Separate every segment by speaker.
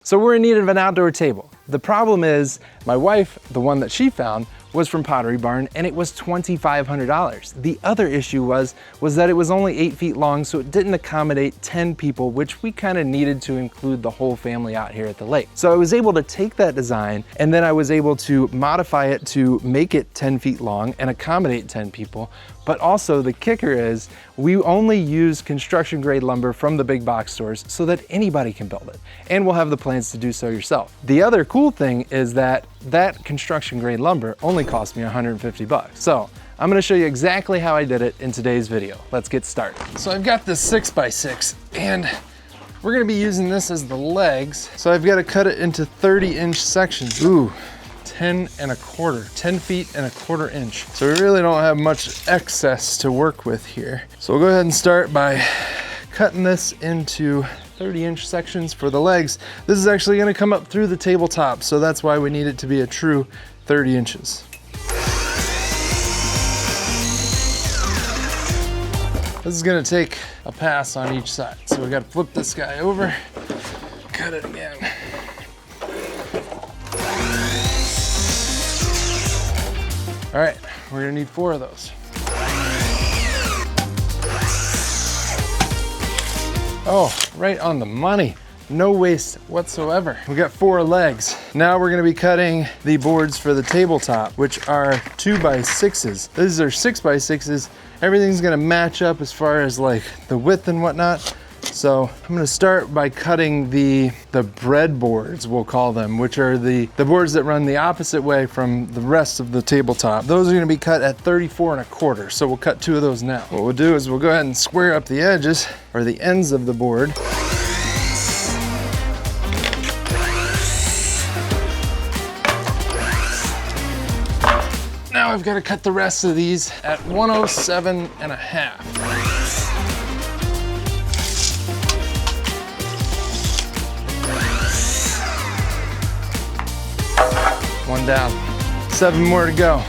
Speaker 1: So we're in need of an outdoor table. The problem is my wife, the one that she found, was from Pottery Barn and it was $2,500. The other issue was that it was only 8 feet long, so it didn't accommodate 10 people, which we kind of needed to include the whole family out here at the lake. So I was able to take that design and then I was able to modify it to make it 10 feet long and accommodate 10 people. But also the kicker is we only use construction grade lumber from the big box stores so that anybody can build it. And we'll have the plans to do so yourself. The other cool thing is that construction grade lumber only cost me 150 bucks. So I'm gonna show you exactly how I did it in today's video. Let's get started. So I've got this 6x6 and we're gonna be using this as the legs. So I've got to cut it into 30-inch sections. Ooh. 10 feet and a quarter inch. So we really don't have much excess to work with here. So we'll go ahead and start by cutting this into 30-inch sections for the legs. This is actually gonna come up through the tabletop, so that's why we need it to be a true 30 inches. This is gonna take a pass on each side. So we gotta flip this guy over, cut it again. All right, we're gonna need 4 of those. Oh, right on the money. No waste whatsoever. We got 4 legs. Now we're gonna be cutting the boards for the tabletop, which are 2x6s. These are 6x6s. Everything's gonna match up as far as like the width and whatnot. So I'm gonna start by cutting the bread boards, we'll call them, which are the boards that run the opposite way from the rest of the tabletop. Those are gonna be cut at 34 1/4. So we'll cut 2 of those now. What we'll do is we'll go ahead and square up the edges or the ends of the board. Now I've got to cut the rest of these at 107 1/2. One down, 7 more to go.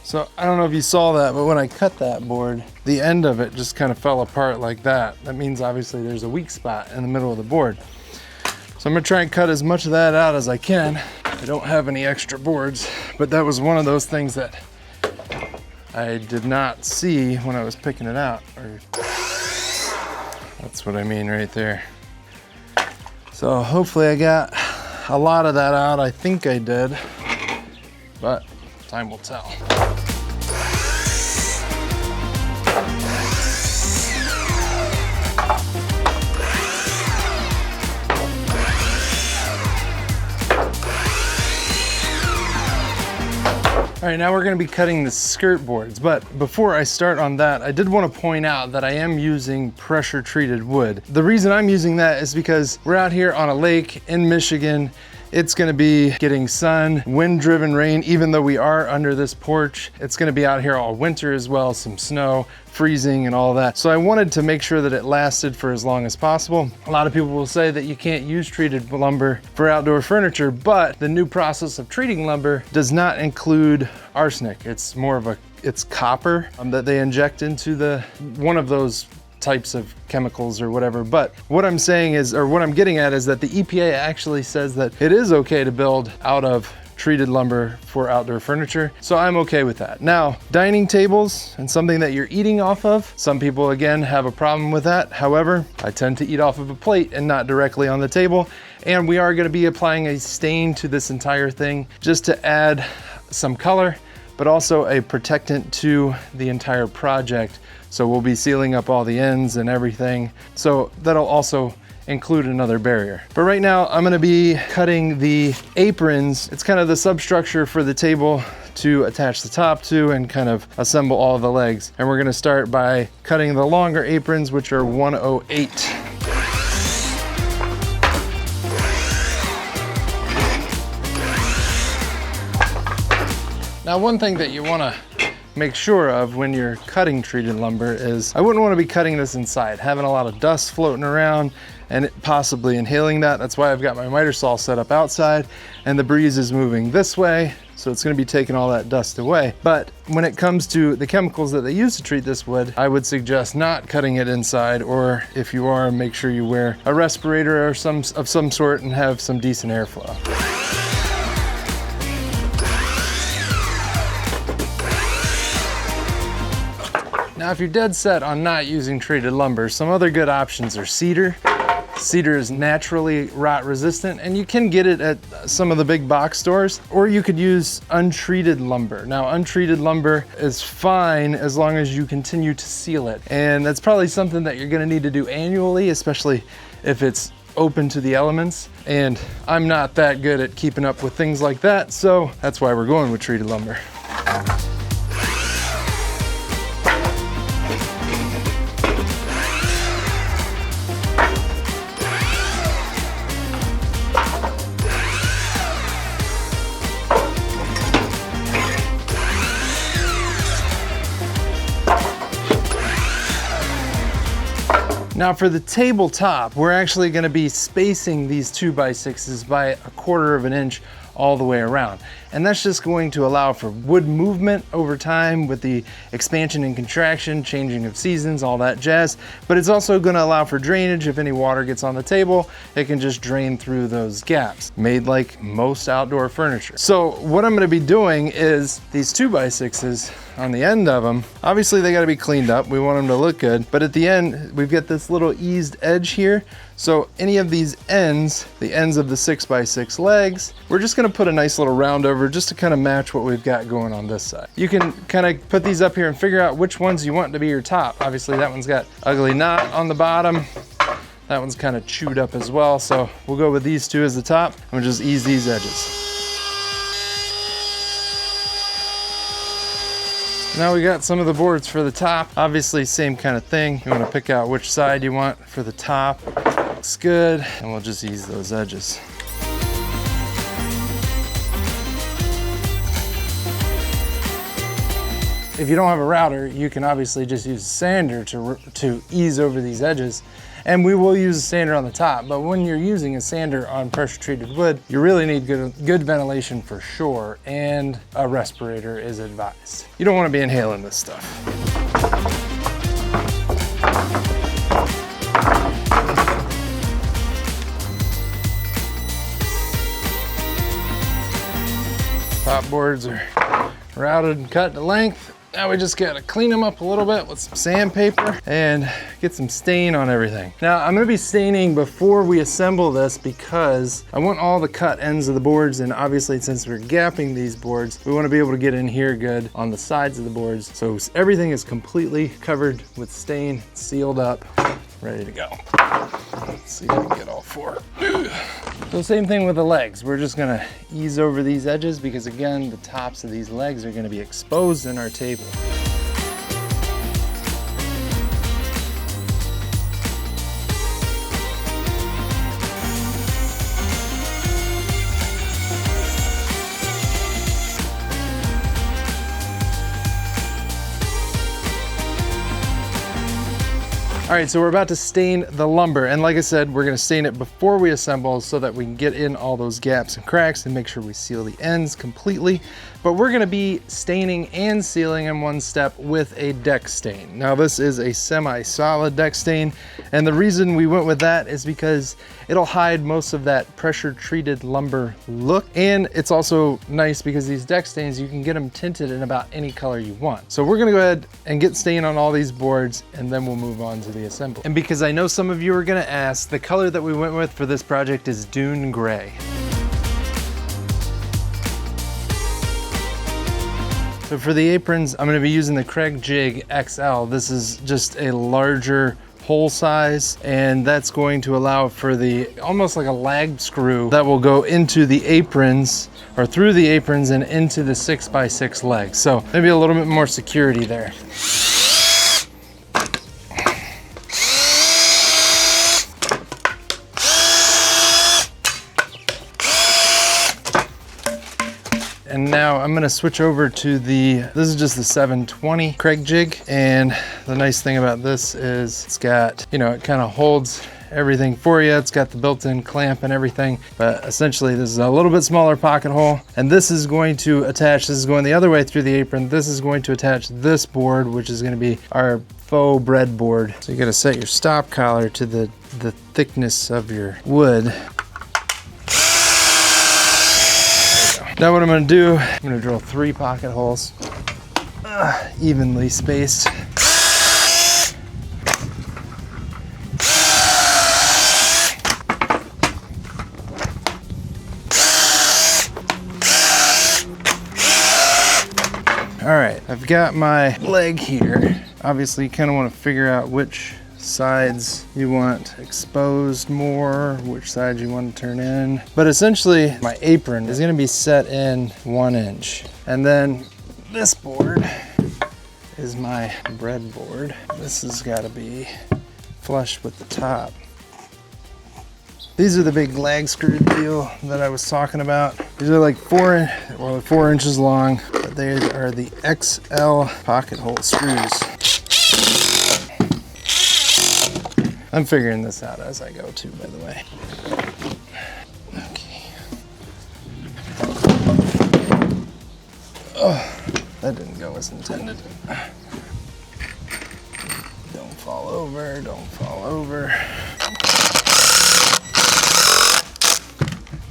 Speaker 1: So I don't know if you saw that, but when I cut that board, the end of it just kind of fell apart like that. That means obviously there's a weak spot in the middle of the board. So I'm gonna try and cut as much of that out as I can. I don't have any extra boards, but that was one of those things that I did not see when I was picking it out. That's what I mean right there. So hopefully I got a lot of that out. I think I did, but time will tell. All right, now we're gonna be cutting the skirt boards, but before I start on that, I did wanna point out that I am using pressure treated wood. The reason I'm using that is because we're out here on a lake in Michigan. It's gonna be getting sun, wind-driven rain, even though we are under this porch. It's gonna be out here all winter as well, some snow, freezing and all that. So I wanted to make sure that it lasted for as long as possible. A lot of people will say that you can't use treated lumber for outdoor furniture, but the new process of treating lumber does not include arsenic. It's more of it's copper that they inject into one of those types of chemicals or whatever. But what I'm saying is, or what I'm getting at is that the EPA actually says that it is okay to build out of treated lumber for outdoor furniture. So I'm okay with that. Now, dining tables and something that you're eating off of, some people again have a problem with that. However, I tend to eat off of a plate and not directly on the table. And we are gonna be applying a stain to this entire thing just to add some color, but also a protectant to the entire project. So we'll be sealing up all the ends and everything. So that'll also include another barrier. But right now I'm gonna be cutting the aprons. It's kind of the substructure for the table to attach the top to and kind of assemble all the legs. And we're gonna start by cutting the longer aprons, which are 108. Now, one thing that you wanna make sure of when you're cutting treated lumber is I wouldn't want to be cutting this inside, having a lot of dust floating around and possibly inhaling that. That's why I've got my miter saw set up outside and the breeze is moving this way so it's gonna be taking all that dust away. But when it comes to the chemicals that they use to treat this wood, I would suggest not cutting it inside, or if you are, make sure you wear a respirator or some sort and have some decent airflow. Now, if you're dead set on not using treated lumber, some other good options are cedar. Cedar is naturally rot resistant, and you can get it at some of the big box stores, or you could use untreated lumber. Now, untreated lumber is fine as long as you continue to seal it. And that's probably something that you're gonna need to do annually, especially if it's open to the elements. And I'm not that good at keeping up with things like that, so that's why we're going with treated lumber. Now for the tabletop, we're actually gonna be spacing these 2x6s by 1/4 of an inch all the way around. And that's just going to allow for wood movement over time with the expansion and contraction, changing of seasons, all that jazz. But it's also gonna allow for drainage. If any water gets on the table, it can just drain through those gaps, made like most outdoor furniture. So what I'm gonna be doing is these 2x6s on the end of them, obviously they gotta be cleaned up. We want them to look good, but at the end, we've got this little eased edge here. So any of these ends, the ends of the 6x6 legs, we're just gonna put a nice little round over just to kind of match what we've got going on this side. You can kind of put these up here and figure out which ones you want to be your top. Obviously that one's got ugly knot on the bottom. That one's kind of chewed up as well. So we'll go with these two as the top. I'm gonna just ease these edges. Now we got some of the boards for the top. Obviously same kind of thing. You want to pick out which side you want for the top. Looks good. And we'll just ease those edges. If you don't have a router, you can obviously just use a sander to ease over these edges. And we will use a sander on the top, but when you're using a sander on pressure treated wood, you really need good ventilation for sure, and a respirator is advised. You don't want to be inhaling this stuff. Top boards are routed and cut to length. Now we just gotta clean them up a little bit with some sandpaper and get some stain on everything. Now I'm gonna be staining before we assemble this because I want all the cut ends of the boards, and obviously since we're gapping these boards, we wanna be able to get in here good on the sides of the boards. So everything is completely covered with stain, sealed up, ready to go. Let's see if I can get all four. So same thing with the legs. We're just gonna ease over these edges because again, the tops of these legs are gonna be exposed in our table. All right, so we're about to stain the lumber. And like I said, we're gonna stain it before we assemble so that we can get in all those gaps and cracks and make sure we seal the ends completely. But we're gonna be staining and sealing in one step with a deck stain. Now this is a semi-solid deck stain. And the reason we went with that is because it'll hide most of that pressure treated lumber look. And it's also nice because these deck stains, you can get them tinted in about any color you want. So we're gonna go ahead and get stain on all these boards and then we'll move on to the assembly. And because I know some of you are gonna ask, the color that we went with for this project is Dune Gray. So for the aprons, I'm gonna be using the Craig Jig XL. This is just a larger hole size, and that's going to allow for the, almost like a lag screw that will go into the aprons, or through the aprons and into the 6x6 legs. So maybe a little bit more security there. And now I'm gonna switch over to this is just the 720 Craig Jig. And the nice thing about this is it's got, you know, it kind of holds everything for you. It's got the built-in clamp and everything, but essentially this is a little bit smaller pocket hole, and this is going to attach, this is going the other way through the apron. This is going to attach this board, which is going to be our faux breadboard. So you got to set your stop collar to the thickness of your wood. Now what I'm going to do, I'm going to drill 3 pocket holes, evenly spaced. All right, I've got my leg here. Obviously, you kind of want to figure out which sides you want exposed more, which sides you want to turn in. But essentially, my apron is going to be set in 1 inch. And then this board is my breadboard. This has got to be flush with the top. These are the big lag screw deal that I was talking about. These are like 4 inches long, but they are the XL pocket hole screws. I'm figuring this out as I go too, by the way. Okay. Oh, that didn't go as intended. Don't fall over, don't fall over.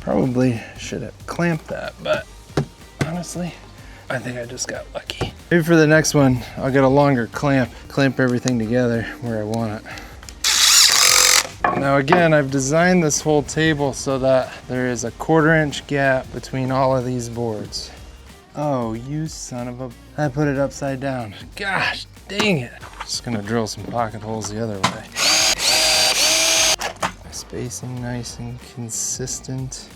Speaker 1: Probably should have clamped that, but honestly, I think I just got lucky. Maybe for the next one, I'll get a longer clamp everything together where I want it. Now again, I've designed this whole table so that there is a 1/4 inch gap between all of these boards. Oh, you son of a... I put it upside down. Gosh, dang it. Just gonna drill some pocket holes the other way. Spacing nice and consistent.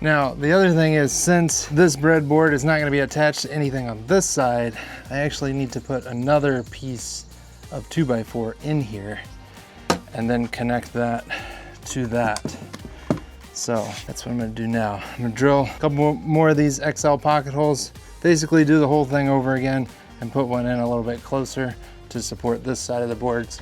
Speaker 1: Now, the other thing is, since this breadboard is not going to be attached to anything on this side, I actually need to put another piece of 2x4 in here and then connect that to that. So that's what I'm going to do now. I'm going to drill a couple more of these XL pocket holes, basically do the whole thing over again and put one in a little bit closer to support this side of the boards.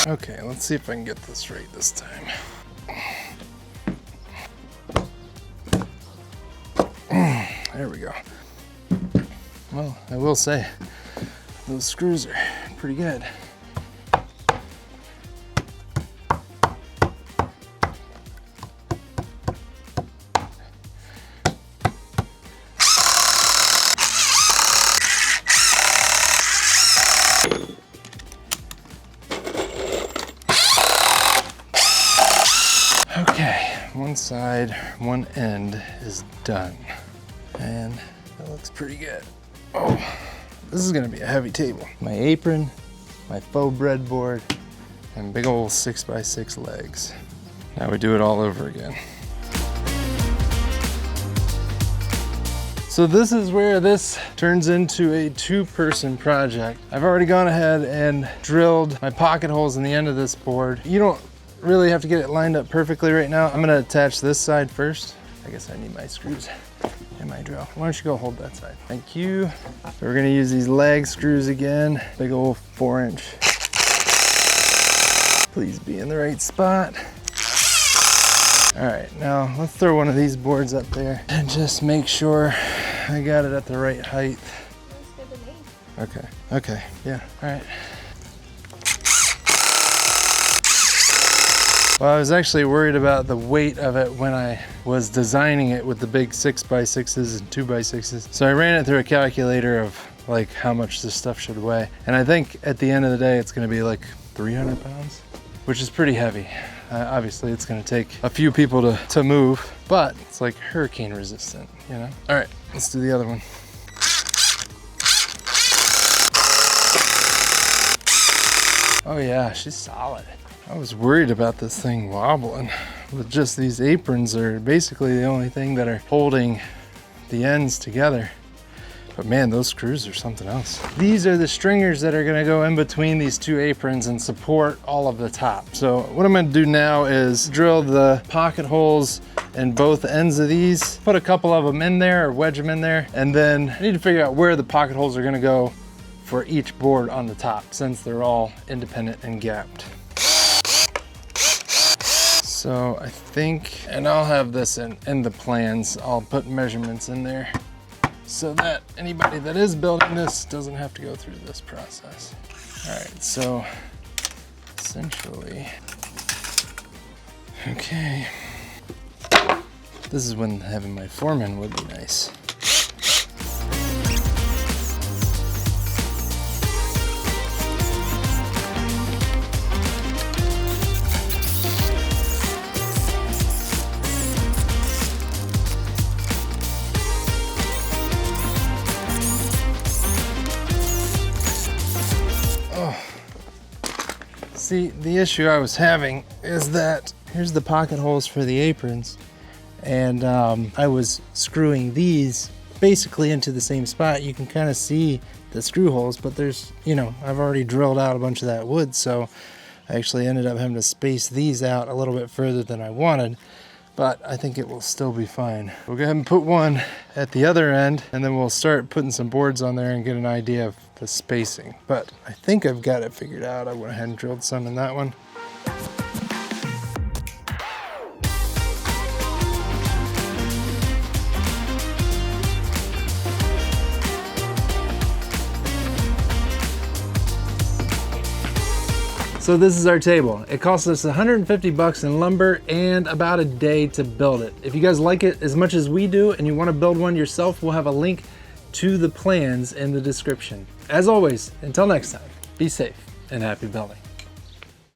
Speaker 1: Okay, let's see if I can get this right this time. There we go. Well, I will say, those screws are pretty good. Okay, one side, one end is done. And that looks pretty good. Oh, this is gonna be a heavy table. My apron, my faux breadboard, and big old 6x6 legs. Now we do it all over again. So this is where this turns into a 2-person project. I've already gone ahead and drilled my pocket holes in the end of this board. You don't really have to get it lined up perfectly right now. I'm gonna attach this side first. I guess I need my screws and my drill. Why don't you go hold that side? Thank you. So we're gonna use these lag screws again. Big old 4-inch. Please be in the right spot. All right, now let's throw one of these boards up there and just make sure I got it at the right height. Okay, okay, yeah, all right. Well, I was actually worried about the weight of it when I was designing it with the big 6x6s and 2x6s. So I ran it through a calculator of like how much this stuff should weigh. And I think at the end of the day, it's gonna be like 300 pounds, which is pretty heavy. Obviously it's gonna take a few people to move, but it's like hurricane resistant, you know? All right, let's do the other one. Oh yeah, she's solid. I was worried about this thing wobbling. With just these aprons are basically the only thing that are holding the ends together. But man, those screws are something else. These are the stringers that are gonna go in between these two aprons and support all of the top. So what I'm gonna do now is drill the pocket holes in both ends of these, put a couple of them in there or wedge them in there, and then I need to figure out where the pocket holes are gonna go for each board on the top, since they're all independent and gapped. So I think, and I'll have this in the plans, I'll put measurements in there so that anybody that is building this doesn't have to go through this process. All right, so essentially, okay. This is when having my foreman would be nice. See, the issue I was having is that here's the pocket holes for the aprons, and I was screwing these basically into the same spot. You can kind of see the screw holes, but there's, you know, I've already drilled out a bunch of that wood, so I actually ended up having to space these out a little bit further than I wanted, but I think it will still be fine. We'll go ahead and put one at the other end, and then we'll start putting some boards on there and get an idea of the spacing. But I think I've got it figured out. I went ahead and drilled some in that one. So this is our table. It cost us 150 bucks in lumber and about a day to build it. If you guys like it as much as we do and you want to build one yourself, we'll have a link to the plans in the description. As always, until next time, be safe and happy building.